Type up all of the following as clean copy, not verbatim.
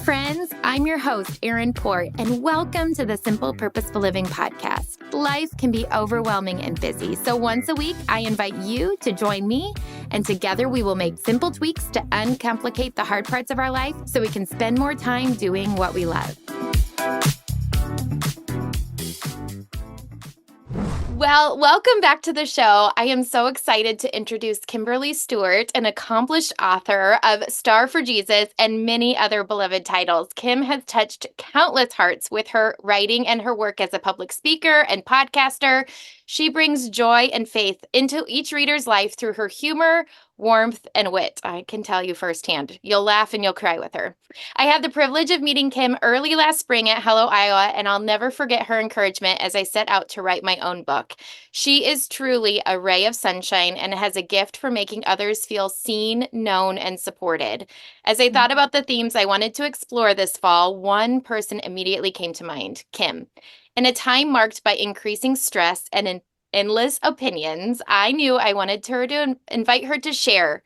friends. I'm your host, Erin Port, and welcome to the Simple Purposeful Living podcast. Life can be overwhelming and busy, so once a week, I invite you to join me, and together we will make simple tweaks to uncomplicate the hard parts of our life so we can spend more time doing what we love. Well, welcome back to the show. I am so excited to introduce Kim Stuart, an accomplished author of Star for Jesus and many other beloved titles. Kim has touched countless hearts with her writing and her work as a public speaker and podcaster. She brings joy and faith into each reader's life through her humor, warmth, and wit. I can tell you firsthand. You'll laugh and you'll cry with her. I had the privilege of meeting Kim early last spring at Hello, Iowa, and I'll never forget her encouragement as I set out to write my own book. She is truly a ray of sunshine and has a gift for making others feel seen, known, and supported. As I thought about the themes I wanted to explore this fall, one person immediately came to mind, Kim. In a time marked by increasing stress and endless opinions, I knew I wanted her to invite her to share.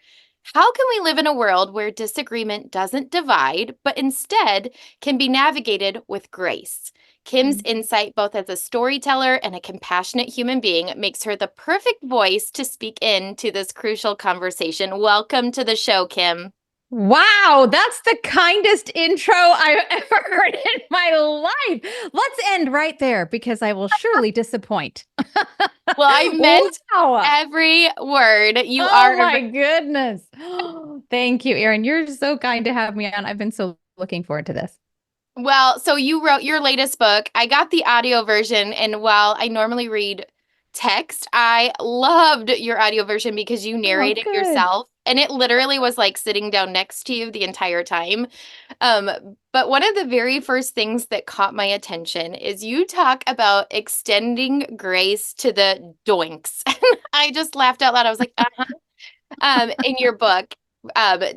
How can we live in a world where disagreement doesn't divide, but instead can be navigated with grace? Kim's insight, both as a storyteller and a compassionate human being, makes her the perfect voice to speak into this crucial conversation. Welcome to the show, Kim. Wow, that's the kindest intro I've ever heard in my life. Let's end right there because I will surely disappoint. Well, I meant every word. You are. Oh my goodness. Thank you, Erin. You're so kind to have me on. I've been so looking forward to this. Well, so you wrote your latest book. I got the audio version, and while I normally read text, I loved your audio version because you narrated yourself, and it literally was like sitting down next to you the entire time. But one of the very first things that caught my attention is you talk about extending grace to the doinks. I just laughed out loud. I was like, in your book,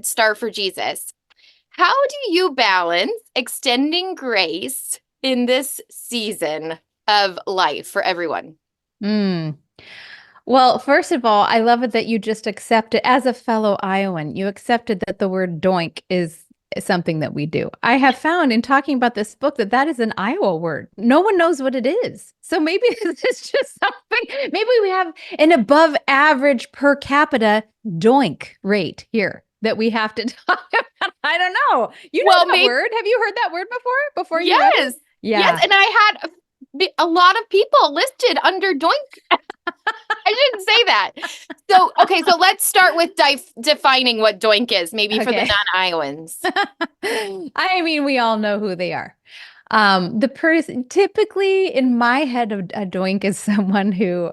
Star for Jesus. How do you balance extending grace in this season of life for everyone? Well, first of all, I love it that you just accepted, as a fellow Iowan, you accepted that the word doink is something that we do. I have found in talking about this book that is an Iowa word. No one knows what it is. So maybe this is just something, maybe we have an above average per capita doink rate here that we have to talk about. I don't know. You know that word? Have you heard that word before? Yes. Yes. And I had a lot of people listed under doink. I shouldn't say that. So, okay. So let's start with defining what doink is, maybe for the non-Iowans. I mean, we all know who they are. The person typically in my head, a doink is someone who,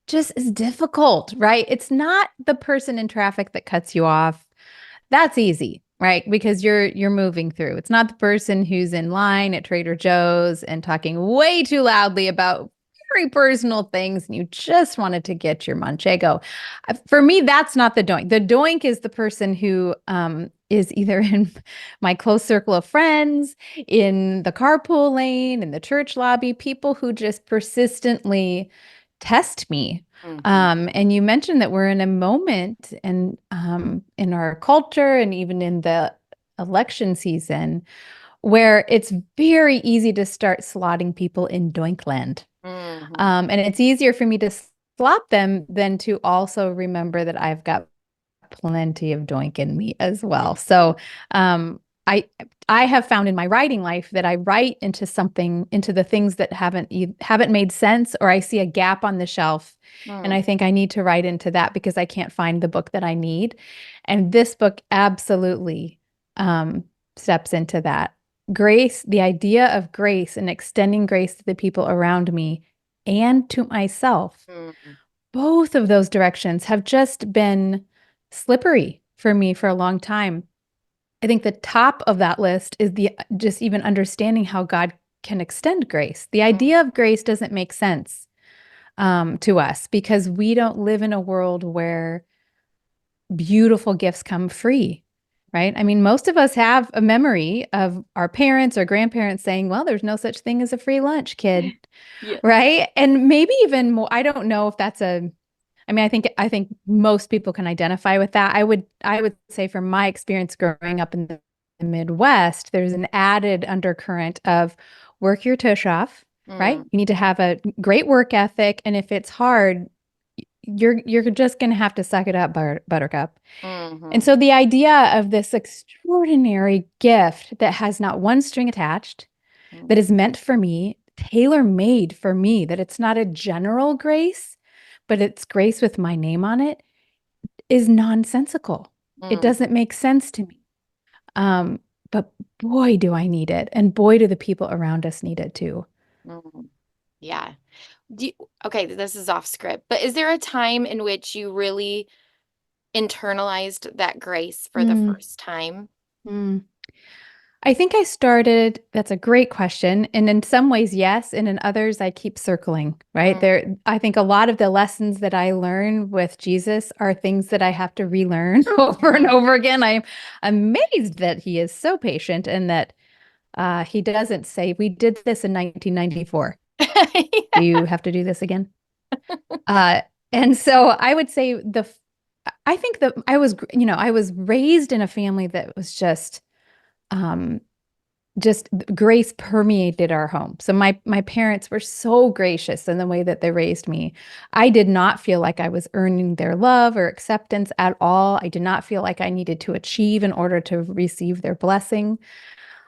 just is difficult, right? It's not the person in traffic that cuts you off. That's easy, right? Because you're moving through. It's not the person who's in line at Trader Joe's and talking way too loudly about very personal things and you just wanted to get your manchego. For me, that's not the doink. The doink is the person who is either in my close circle of friends, in the carpool lane, in the church lobby, people who just persistently test me. And you mentioned that we're in a moment and in our culture and even in the election season where it's very easy to start slotting people in doinkland. And it's easier for me to slot them than to also remember that I've got plenty of doink in me as well. So I have found in my writing life that I write into the things that haven't made sense, or I see a gap on the shelf and I think I need to write into that because I can't find the book that I need. And this book absolutely steps into that. Grace, the idea of grace and extending grace to the people around me and to myself. Both of those directions have just been slippery for me for a long time. I think the top of that list is just even understanding how God can extend grace. The idea of grace doesn't make sense to us because we don't live in a world where beautiful gifts come free, right? I mean, most of us have a memory of our parents or grandparents saying, well, there's no such thing as a free lunch, kid, right? And maybe even more, I don't know if that's I think most people can identify with that. I would say from my experience growing up in the the Midwest, there's an added undercurrent of work your tush off, right? Mm, You need to have a great work ethic, and if it's hard, you're just going to have to suck it up, buttercup. And mm-hmm, so the idea of this extraordinary gift that has not one string attached, that is meant for me, tailor-made for me, that it's not a general grace, but it's grace with my name on it, is nonsensical. It mm, doesn't make sense to me. Um, but boy, do I need it. And boy, do the people around us need it too. mm. Yeah. Okay, this is off script, but is there a time in which you really internalized that grace for the Mm, first time? mm. I think I started, that's a great question. And in some ways, yes. And in others, I keep circling, right? Mm, I think a lot of the lessons that I learn with Jesus are things that I have to relearn over and mhm. over again. I'm amazed that he is so patient and that he doesn't say, we did this in 1994. Do you have to do this again? Uh, and so I would say I think that I was raised in a family that was um, just grace permeated our home. So my parents were so gracious in the way that they raised me. I did not feel like I was earning their love or acceptance at all. I did not feel like I needed to achieve in order to receive their blessing.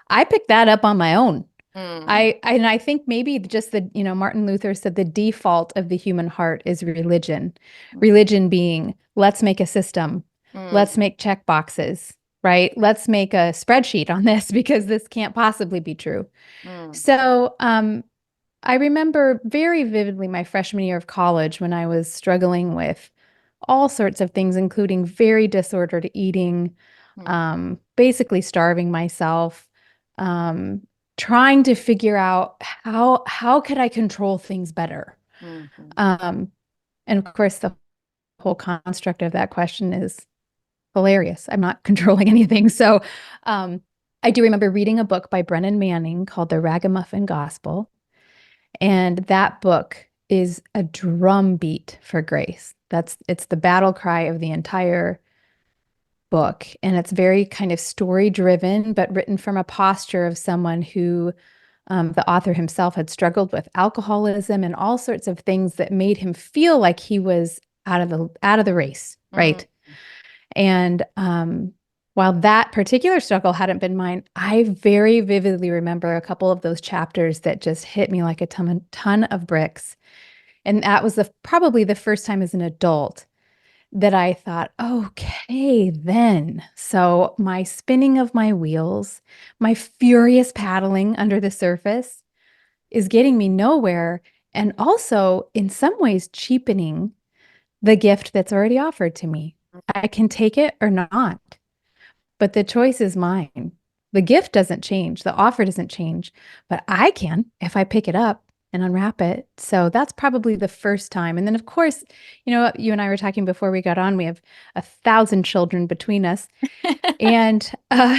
I picked that up on my own. Mm, And I think maybe just Martin Luther said the default of the human heart is religion. Religion being, let's make a system, let's mm, make check boxes, right? Let's make a spreadsheet on this because this can't possibly be true. mm, So I remember very vividly my freshman year of college when I was struggling with all sorts of things, including very disordered eating, mm, basically starving myself, um, trying to figure out how could I control things better. mm, mm, Um, and of course, the whole construct of that question is hilarious. I'm not controlling anything. So I do remember reading a book by Brennan Manning called The Ragamuffin Gospel. And that book is a drumbeat for grace. It's the battle cry of the entire book. And it's very kind of story driven, but written from a posture of someone who the author himself had struggled with alcoholism and all sorts of things that made him feel like he was out of the race, mm, right? And while that particular struggle hadn't been mine, I very vividly remember a couple of those chapters that just hit me like a ton of bricks. And that was probably the first time as an adult that I thought, okay, then. So my spinning of my wheels, my furious paddling under the surface is getting me nowhere and also in some ways cheapening the gift that's already offered to me. I can take it or not, but the choice is mine. The gift doesn't change, the offer doesn't change, but I can if I pick it up and unwrap it. So that's probably the first time. And then, of course, you and I were talking before we got on, we have 1,000 children between us. And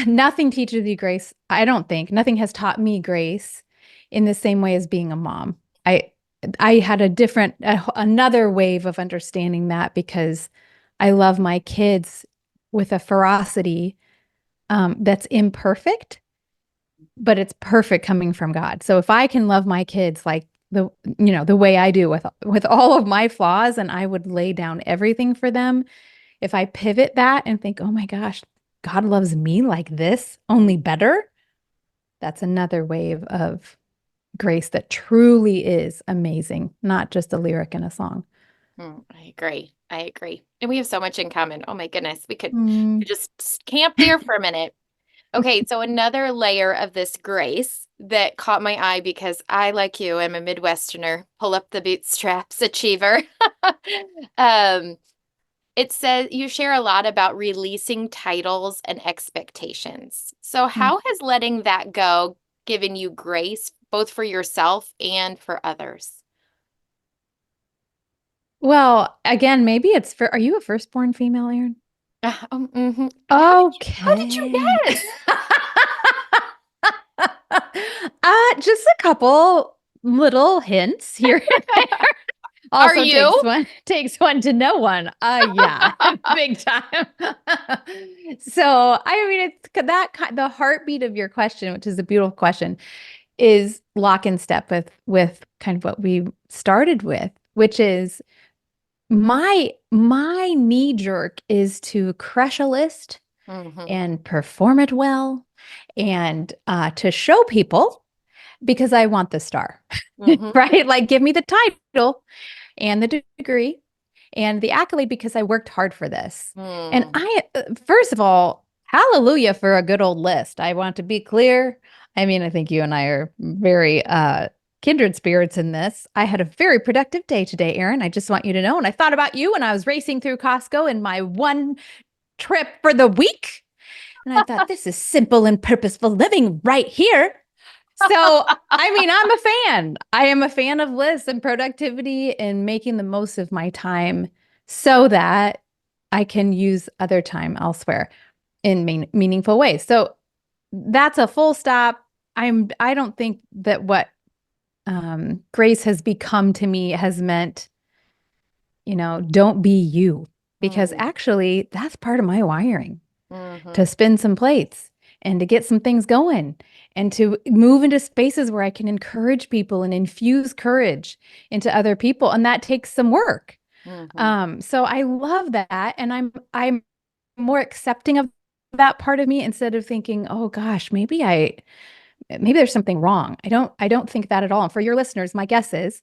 nothing teaches you grace, I don't think. Nothing has taught me grace in the same way as being a mom. I I had another wave of understanding that because I love my kids with a ferocity that's imperfect, but it's perfect coming from God. So if I can love my kids like the way I do with all of my flaws, and I would lay down everything for them, if I pivot that and think, oh my gosh, God loves me like this, only better, that's another wave of grace that truly is amazing, not just a lyric in a song. I agree. I agree. And we have so much in common. Oh my goodness. Mm. Could just camp there for a minute. Okay, so another layer of this grace that caught my eye because I, like you, am a Midwesterner, pull up the bootstraps achiever. um, it says you share a lot about releasing titles and expectations. So, Mm. how has letting that go given you grace both for yourself and for others? Well, again, maybe are you a firstborn female, Aaron? Mhm. How did you Okay. guess? Just a couple little hints here and there. Are Also you? takes one to know one. Yeah, big time. So, I mean, it's the heartbeat of your question, which is a beautiful question, is lock in step with kind of what we started with, which is my knee jerk is to crush a list Mm-hmm. and perform it well and to show people because I want the star, Mm-hmm. right? Like, give me the title and the degree and the accolade because I worked hard for this. And Mm. first of all, hallelujah for a good old list. I want to be clear. I mean, I think you and I are very kindred spirits in this. I had a very productive day today, Erin. I just want you to know. And I thought about you when I was racing through Costco in my one trip for the week. And I thought, this is simple and purposeful living right here. So, I mean, I'm a fan. I am a fan of lists and productivity and making the most of my time so that I can use other time elsewhere in meaningful ways. So that's a full stop. I don't think that what grace has become to me has meant, don't be you, because Mm. actually that's part of my wiring Mm-hmm. to spin some plates and to get some things going and to move into spaces where I can encourage people and infuse courage into other people. And that takes some work. Mm-hmm. So I love that. And I'm more accepting of that part of me instead of thinking, oh gosh, maybe there's something wrong. I don't think that at all. And for your listeners, my guess is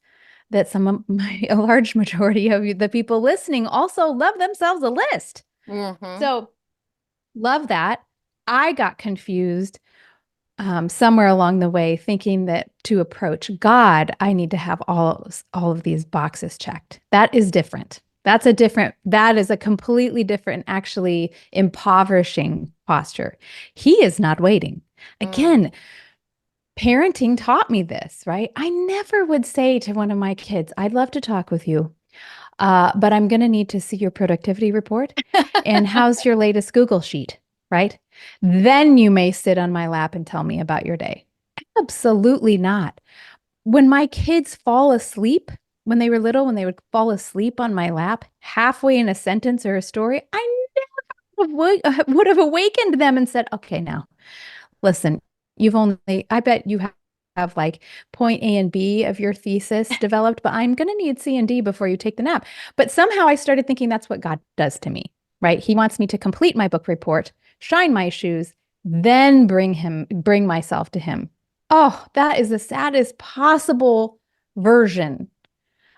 that a large majority of the people listening also love themselves a list. Mm-hmm. So love that. I got confused somewhere along the way, thinking that to approach God, I need to have all of these boxes checked. That is different. That is a completely different, actually impoverishing posture. He is not waiting. Mm. Again, parenting taught me this, right? I never would say to one of my kids, I'd love to talk with you, but I'm going to need to see your productivity report. And how's your latest Google sheet, right? Then you may sit on my lap and tell me about your day. Absolutely not. When my kids fall asleep, when they were little, when they would fall asleep on my lap, halfway in a sentence or a story, I never would have awakened them and said, okay, now listen, I bet you have like point A and B of your thesis developed, but I'm going to need C and D before you take the nap. But somehow I started thinking that's what God does to me, right? He wants me to complete my book report, shine my shoes, then bring myself to him. Oh, that is the saddest possible version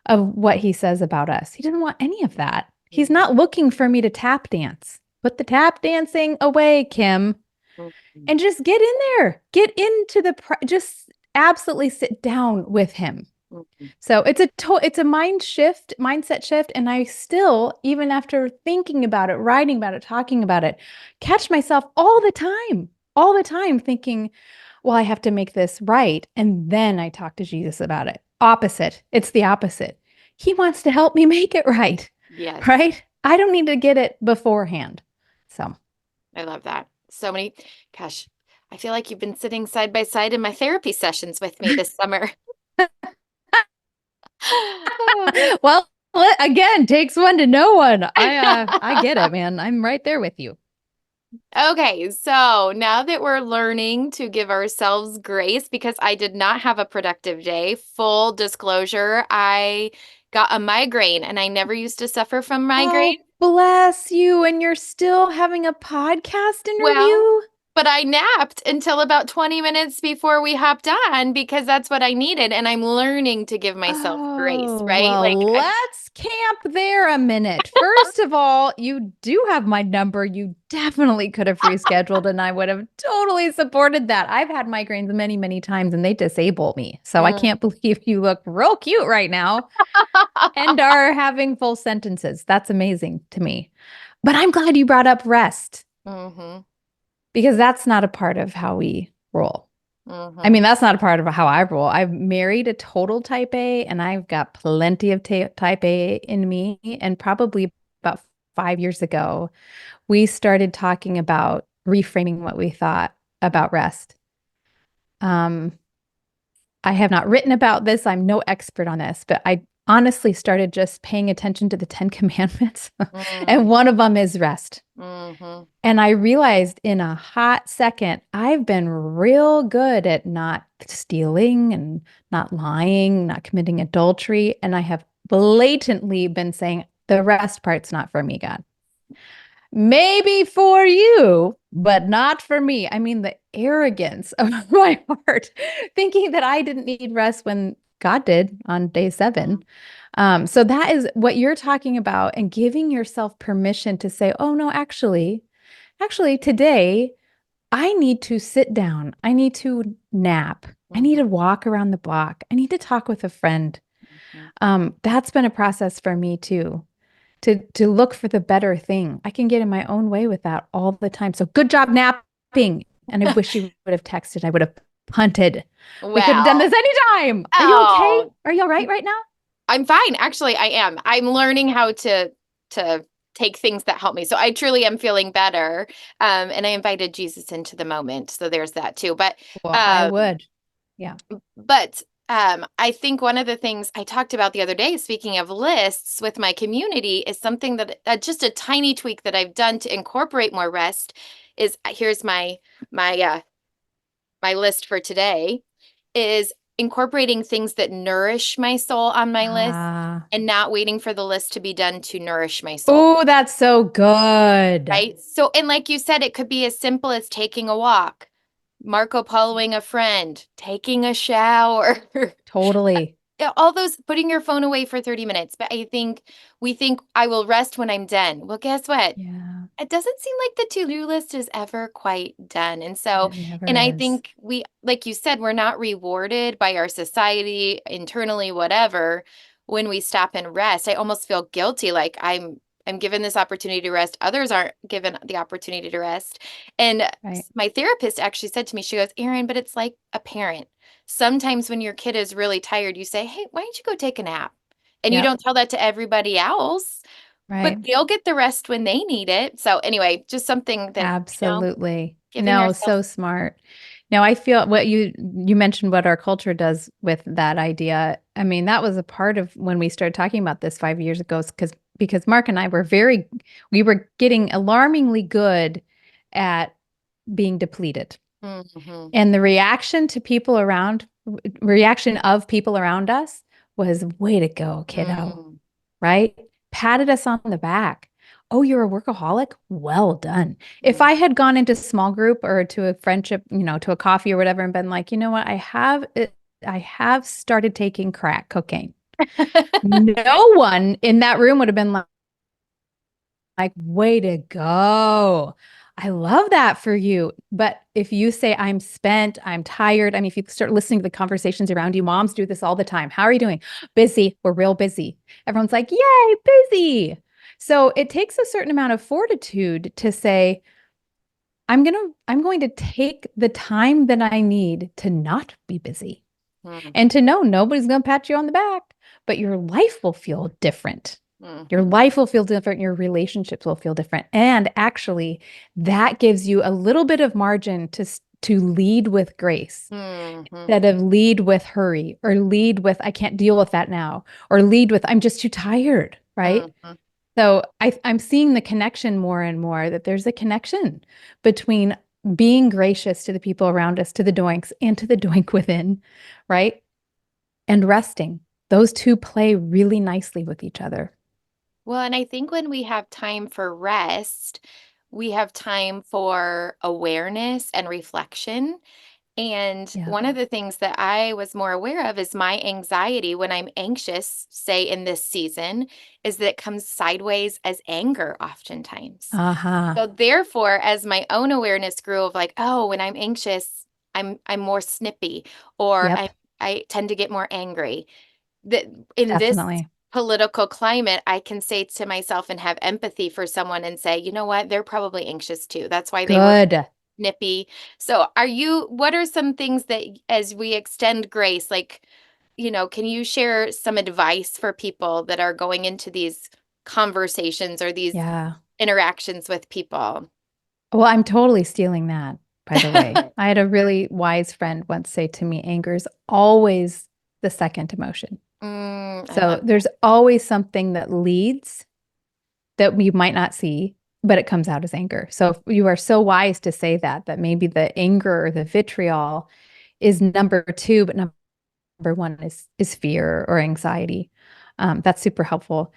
of what he says about us. He doesn't want any of that. He's not looking for me to tap dance. Put the tap dancing away, Kim, Mm-hmm. and just get in there. Get into just absolutely sit down with him. Mm-hmm. So it's a mindset shift, and I still, even after thinking about it, writing about it, talking about it, catch myself all the time thinking, well, I have to make this right, and then I talk to Jesus about it. Opposite. It's the opposite. He wants to help me make it right. Yes, Right? I don't need to get it beforehand. So, I love that. So many, gosh, I feel like you've been sitting side by side in my therapy sessions with me this summer. well, again, takes one to know one. I get it, man. I'm right there with you. Okay, so now that we're learning to give ourselves grace, because I did not have a productive day, full disclosure, I got a migraine and I never used to suffer from migraine. Oh, bless you. And you're still having a podcast Well, interview? but I napped until about 20 minutes before we hopped on because that's what I needed. And I'm learning to give myself grace, Oh, right? well, Like, let's camp there a minute. First of all, you do have my number. You definitely could have rescheduled, and I would have totally supported that. I've had migraines many, many times, and they disable me. So I mm. can't believe you look real cute right now and are having full sentences. That's amazing to me. But I'm glad you brought up rest Mm-hmm, because that's not a part of how we roll. I mm-hmm, mean, that's not a part of how I roll. I've married a total type A, and I've got plenty of type A in me. And probably about 5 years ago, we started talking about reframing what we thought about rest. Um, I have not written about this. I'm no expert on this, but honestly started just paying attention to the 10 commandments. Mm, And one of them is rest. hmm. And I realized in a hot second, I've been real good at not stealing and not lying, not committing adultery. And I have blatantly been saying, the rest part's not for me, God. Maybe for you, but not for me. I mean, the arrogance of my heart, thinking that I didn't need rest when God did on day seven. So that is what you're talking about, and giving yourself permission to say, oh, no, actually, today I need to sit down. I need to nap. I need Hmm. to walk around the block. I need to talk with a friend. Hmm. That's been a process for me too, to look for the better thing. I can get in my own way with that all the time. So good job napping. And I wish you would have texted. I would have punted. We could have done Well, this anytime. Are you okay? oh, Are you all right now? I'm fine. Actually, I am. I'm learning how to take things that help me. So I truly am feeling better. And I invited Jesus into the moment. So there's that too. Well, I Um, would. Yeah. but I think one of the things I talked about the other day, speaking of lists with my community, is something that just a tiny tweak that I've done to incorporate more rest. Is here's my my list for today is incorporating things that nourish my soul on my list Ah. and not waiting for the list to be done to nourish my soul. Oh, that's so good. Right. So, and like you said, it could be as simple as taking a walk, Marco Poloing a friend, taking a shower, Totally. yeah, all those, putting your phone away for 30 minutes. But I think we think I will rest when I'm done. Well, guess what? Yeah, It doesn't seem like the to-do list is ever quite done. And so, it never and I is. think we, like you said, we're not rewarded by our society, internally, whatever, when we stop and rest. I almost feel guilty, like I'm given this opportunity to rest. Others aren't given the opportunity to rest. And Right. my therapist actually said to me, she goes, Erin, but it's like a parent. Sometimes when your kid is really tired, you say, hey, why don't you go take a nap? And you Yep. don't tell that to everybody else, but Right. they'll get the rest when they need it. So anyway, just something that, Absolutely. giving No, ourselves. so smart. Now, I feel what you mentioned what our culture does with that idea. I mean, that was a part of when we started talking about this 5 years ago, because Mark and I we were getting alarmingly good at being depleted. Hmm. And the reaction of people around us was, way to go, kiddo, Mm, right? Patted us on the back. Oh, you're a workaholic? Well done. If mm. I had gone into small group or to a friendship, to a coffee or whatever, and been like, you know what, I have started taking crack cocaine. No one in that room would have been like, way to go. I love that for you. But if you say, I'm spent, I'm tired, I mean, if you start listening to the conversations around you, moms do this all the time. How are you doing? Busy. We're real busy. Everyone's like, yay, busy. So it takes a certain amount of fortitude to say, I'm going to take the time that I need to not be busy, Mm, and to know nobody's going to pat you on the back, but your life will feel different. Your mhm, life will feel different. Your relationships will feel different. And actually, that gives you a little bit of margin to lead with grace mhm, instead of lead with hurry, or lead with, I can't deal with that now, or lead with, I'm just too tired, right? mhm. So I'm seeing the connection more and more, that there's a connection between being gracious to the people around us, to the doinks, and to the doink within, right? And resting. Those two play really nicely with each other. Well, and I think when we have time for rest, we have time for awareness and reflection. And Yeah. one of the things that I was more aware of is my anxiety when I'm anxious, say in this season, is that it comes sideways as anger oftentimes. Uh-huh. So therefore, as my own awareness grew of like, oh, when I'm anxious, I'm more snippy, or Yep. I tend to get more angry. That in this Definitely. political climate, I can say to myself and have empathy for someone and say, you know what, they're probably anxious too. That's why they were Good. snippy. So what are some things that as we extend grace, like, can you share some advice for people that are going into these conversations or these Yeah. interactions with people? Well, I'm totally stealing that, by the way. I had a really wise friend once say to me, anger is always the second emotion. I So love there's always something that leads that we might not see, but it comes out as anger. So you are so wise to say that maybe the anger or the vitriol is number two, but number one is fear or anxiety. That's super helpful.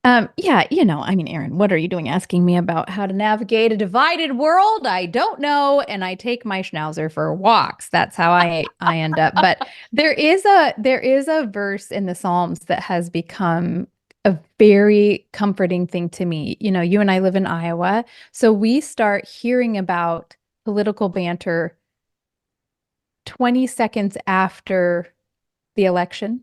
Yeah, I mean, Erin, what are you doing asking me about how to navigate a divided world? I don't know, and I take my schnauzer for walks. That's how I end up. But there is a verse in the Psalms that has become a very comforting thing to me. You and I live in Iowa, so we start hearing about political banter 20 seconds after the election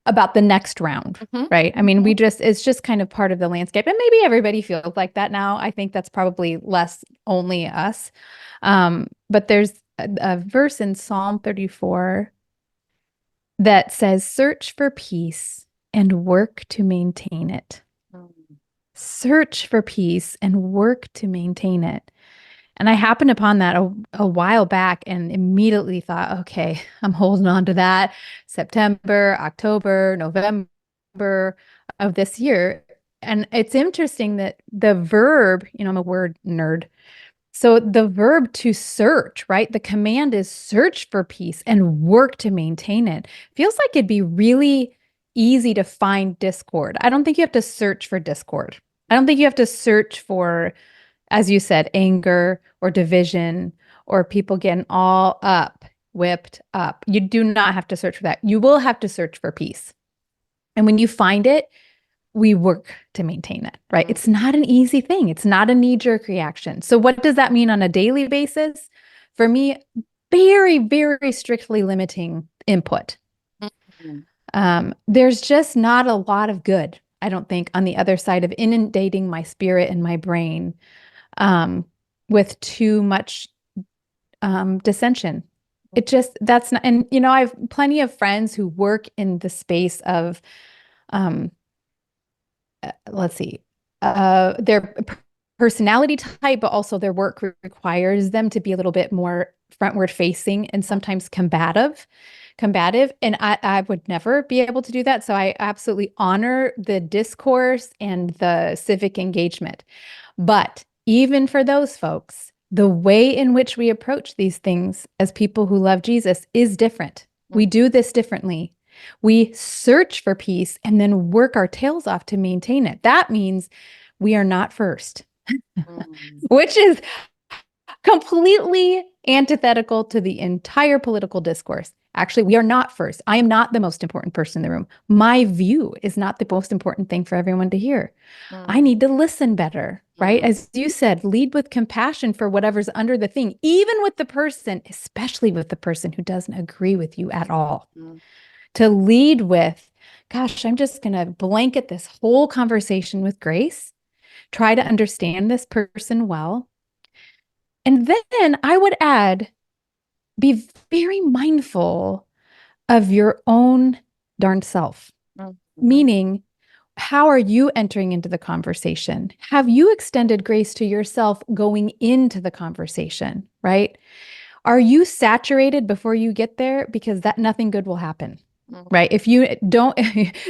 about the next round, it. Hmm. right? I mean, it's just kind of part of the landscape. And maybe everybody feels like that now. I think that's probably less only us. But there's a verse in Psalm 34 that says, search for peace and work to maintain it. Search for peace and work to maintain it. And I happened upon that a while back and immediately thought, okay, I'm holding on to that September, October, November of this year. And it's interesting that the verb, I'm a word nerd. So the verb to search, right? The command is search for peace and work to maintain it. Feels like it'd be really easy to find discord. I don't think you have to search for discord. I don't think you have to search for, as you said, anger or division or people getting all up, whipped up. You do not have to search for that. You will have to search for peace. And when you find it, we work to maintain it, right? Mm. It's not an easy thing. It's not a knee-jerk reaction. So what does that mean on a daily basis? For me, very, very strictly limiting input. Mm. There's just not a lot of good, I don't think, on the other side of inundating my spirit and my brain with too much dissension. That's not, and I have plenty of friends who work in the space of, um, let's see, their personality type, but also their work requires them to be a little bit more frontward facing and sometimes combative. And I would never be able to do that. So I absolutely honor the discourse and the civic engagement. But even for those folks, the way in which we approach these things as people who love Jesus is different. We do this differently. We search for peace and then work our tails off to maintain it. That means we are not first, Mm. which is completely antithetical to the entire political discourse. Actually, we are not first. I am not the most important person in the room. My view is not the most important thing for everyone to hear. I Mm. need to listen better, right? Mm. As you said, lead with compassion for whatever's under the thing, even with the person, especially with the person who doesn't agree with you at all. Mm. To lead with, gosh, I'm just going to blanket this whole conversation with grace, try to understand this person well. And then I would add, be very mindful of your own darn self, Mm. meaning, how are you entering into the conversation? Have you extended grace to yourself going into the conversation, right? Are you saturated before you get there? Because that nothing good will happen, Mm. right? If you don't,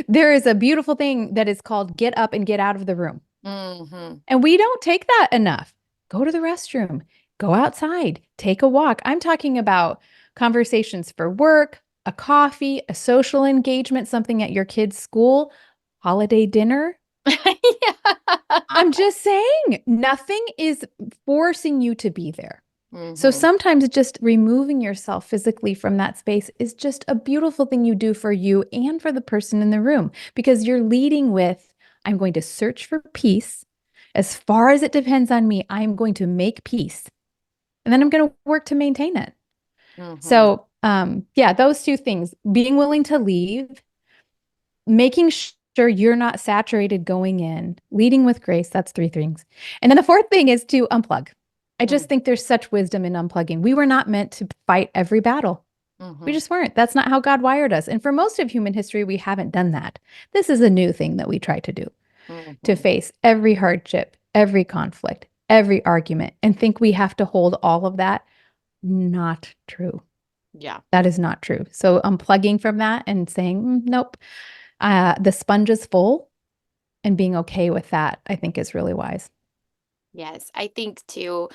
there is a beautiful thing that is called get up and get out of the room. Mhm. And we don't take that enough. Go to the restroom, go outside, take a walk. I'm talking about conversations for work, a coffee, a social engagement, something at your kid's school, holiday dinner. Yeah. I'm just saying, nothing is forcing you to be there. So Mhm. sometimes just removing yourself physically from that space is just a beautiful thing you do for you and for the person in the room because you're leading with, I'm going to search for peace. As far as it depends on me, I'm going to make peace. And then I'm going to work to maintain it. Mhm. So, yeah, those two things, being willing to leave, making sure you're not saturated going in, leading with grace. That's three things. And then the fourth thing is to unplug. I just Mm. think there's such wisdom in unplugging. We were not meant to fight every battle. We Mhm. just weren't. That's not how God wired us. And for most of human history, we haven't done that. This is a new thing that we try to do, to Mhm. face every hardship, every conflict, every argument, and think we have to hold all of that. Not true. Yeah. That is not true. So unplugging from that and saying, nope, the sponge is full and being okay with that, I think is really wise. Yes. I think too,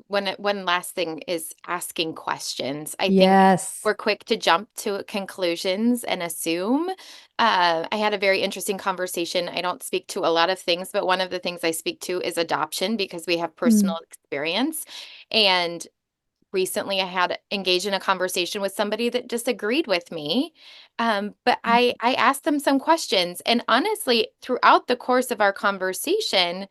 one last thing is asking questions. I think Yes. we're quick to jump to conclusions and assume. I had a very interesting conversation. I don't speak to a lot of things, but one of the things I speak to is adoption because we have Mm, personal experience. And recently I had engaged in a conversation with somebody that disagreed with me. But I asked them some questions. And honestly, throughout the course of our conversation,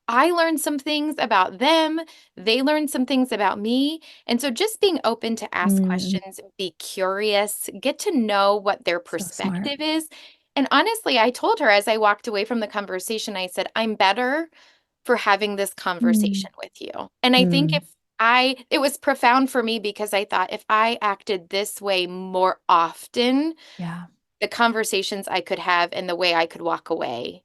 I learned some things about them. They learned some things about me. And so just being open to ask mm, questions, be curious, get to know what their so smart. perspective is. And honestly, I told her as I walked away from the conversation, I said, I'm better for having this Mm, conversation with you. And I think mm, it was profound for me because I thought if I acted this way more often, yeah. the conversations I could have and the way I could walk away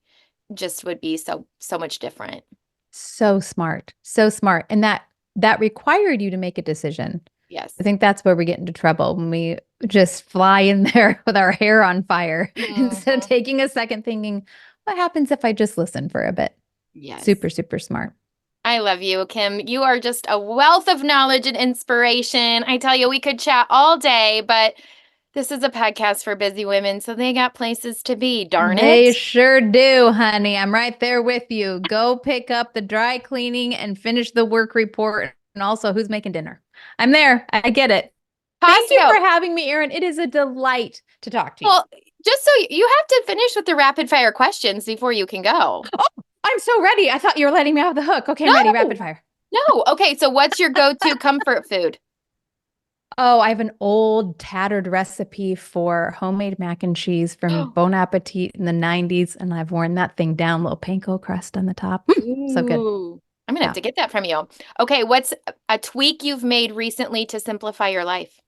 just would be so much different. So smart. So smart. And that required you to make a decision. I Yes. think that's where we get into trouble when we just fly in there with our hair on fire instead of Mhm. taking a second thinking, what happens if I just listen for a bit? Yes. Super, super smart. I love you, Kim. You are just a wealth of knowledge and inspiration. I tell you, we could chat all day, but this is a podcast for busy women, so they got places to be, darn They it. sure do, honey. I'm right there with you. Go pick up the dry cleaning and finish the work report. And also, who's making dinner? I'm there. I get it. Thank you for Costco. having me, Erin. It is a delight to talk to you. Well, just so you have to finish with the rapid fire questions before you can go. Oh, I'm so ready. I thought you were letting me off the hook. Okay, I'm ready. Rapid No, fire. no. Okay, so what's your go-to comfort food? Oh, I have an old tattered recipe for homemade mac and cheese from Bon Appetit in the 90s, and I've worn that thing down, little panko crust on the top. So good. Ooh, I'm gonna have Yeah. to get that from you. Okay, what's a tweak you've made recently to simplify your life?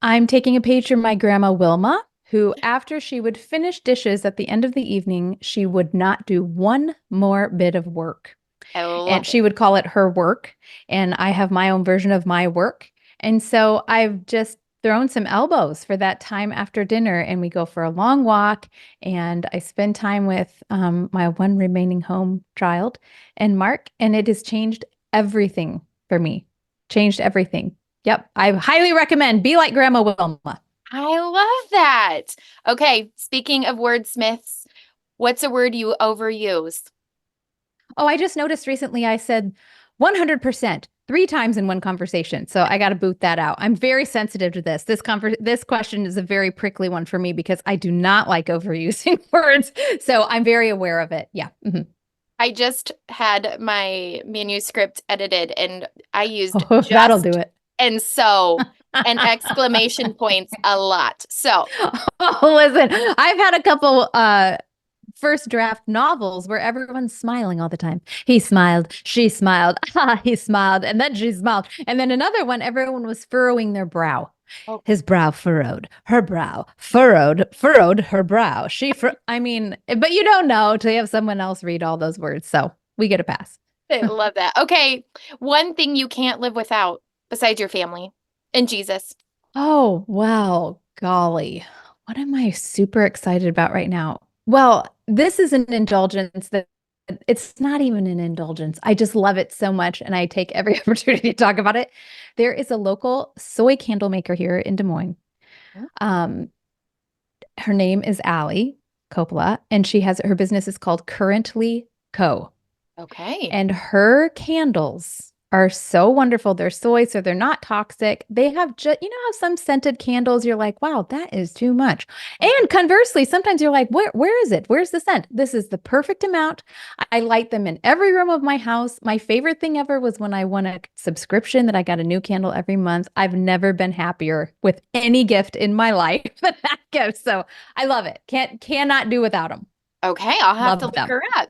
I'm taking a page from my grandma Wilma, who, after she would finish dishes at the end of the evening, she would not do one more bit of work. I And love it. she would call it her work. And I have my own version of my work. And so I've just thrown some elbows for that time after dinner, and we go for a long walk. And I spend time with my one remaining home child and Mark, and it has changed everything for me. Changed everything. Yep. I highly recommend be like Grandma Wilma. I love that. Okay, speaking of wordsmiths, what's a word you overuse? Oh, I just noticed recently I said 100% three times in one conversation. So I got to boot that out. I'm very sensitive to this. This question is a very prickly one for me because I do not like overusing words. So I'm very aware of it. Yeah. Mhm. I just had my manuscript edited and I used Oh, that'll do just it. and so and exclamation points a lot. So, Oh, listen, I've had a couple first draft novels where everyone's smiling all the time. He smiled, she smiled, he smiled, and then she smiled. And then another one, everyone was furrowing their brow. oh, His brow furrowed, her brow furrowed, furrowed her brow. I mean, but you don't know till you have someone else read all those words. So we get a pass. I love that. Okay, one thing you can't live without besides your family and Jesus. Oh, wow. Golly. What am I super excited about right now? Well, this is an indulgence that it's not even an indulgence. I just love it so much and I take every opportunity to talk about it. There is a local soy candle maker here in Des Moines. Mm, Um, her name is Allie Coppola, and she has her business is called Currently Co. okay. And her candles are so wonderful. They're soy, so they're not toxic. They have just, you know how some scented candles, you're like, wow, that is too much. Mhm. And conversely, sometimes you're like, where is it? Where's the scent? This is the perfect amount. I light them in every room of my house. My favorite thing ever was when I won a subscription that I got a new candle every month. I've never been happier with any gift in my life than that gift. So I love it. Cannot do without them. Okay, I'll have to Love look them. her up.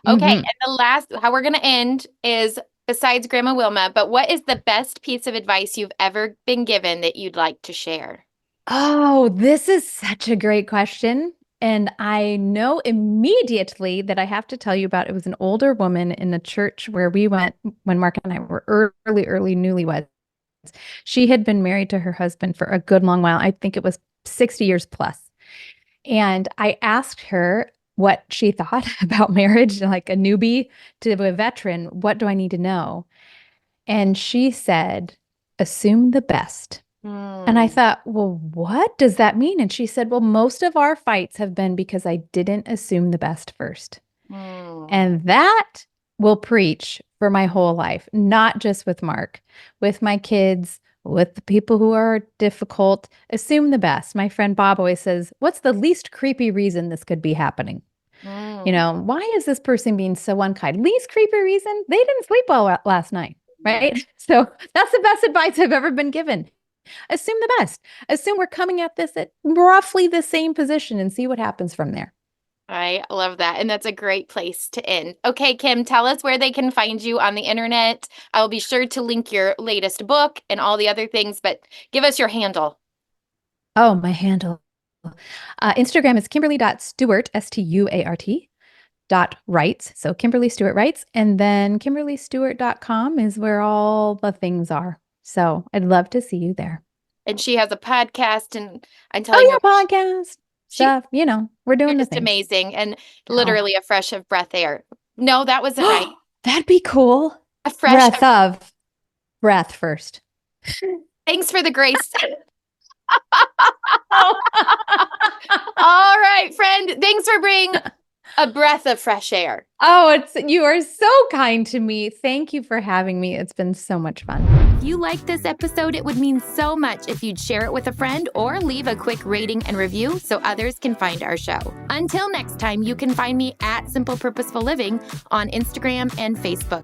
Okay, Hmm. and the last, how we're going to end is besides Grandma Wilma, but what is the best piece of advice you've ever been given that you'd like to share? Oh, this is such a great question. And I know immediately that I have to tell you about it was an older woman in the church where we went when Mark and I were early, early newlyweds. She had been married to her husband for a good long while. I think it was 60 years plus. And I asked her what she thought about marriage, like a newbie to a veteran. What do I need to know? And she said, assume the best. And I Mm, thought, well, what does that mean? And she said, well, most of our fights have been because I didn't assume the best first. mm, And that will preach for my whole life, not just with Mark, with my kids, with the people who are difficult. Assume the best. My friend Bob always says, what's the least creepy reason this could be happening? mm. Why is this person being so unkind? Least creepy reason, they didn't sleep well last night, right? So that's the best advice I've ever been given. Assume the best. Assume we're coming at this at roughly the same position and see what happens from there. I love that. And that's a great place to end. Okay, Kim, tell us where they can find you on the internet. I will be sure to link your latest book and all the other things, but give us your handle. Oh, my handle. Instagram is Kimberly.Stuart, Stuart, .writes. So Kimberly Stuart writes. And then KimberlyStuart.com is where all the things are. So I'd love to see you there. And she has a podcast, and I'm telling Oh, her yeah, podcast she stuff. We're you're doing the just things. amazing and Oh, literally a fresh of breath air. No, that wasn't right. that'd be cool. A fresh of Breath of breath first. thanks for the grace. Oh. All right, friend. Thanks for bringing a breath of fresh air. Oh, you are so kind to me. Thank you for having me. It's been so much fun. If you liked this episode, it would mean so much if you'd share it with a friend or leave a quick rating and review so others can find our show. Until next time, you can find me at Simple Purposeful Living on Instagram and Facebook.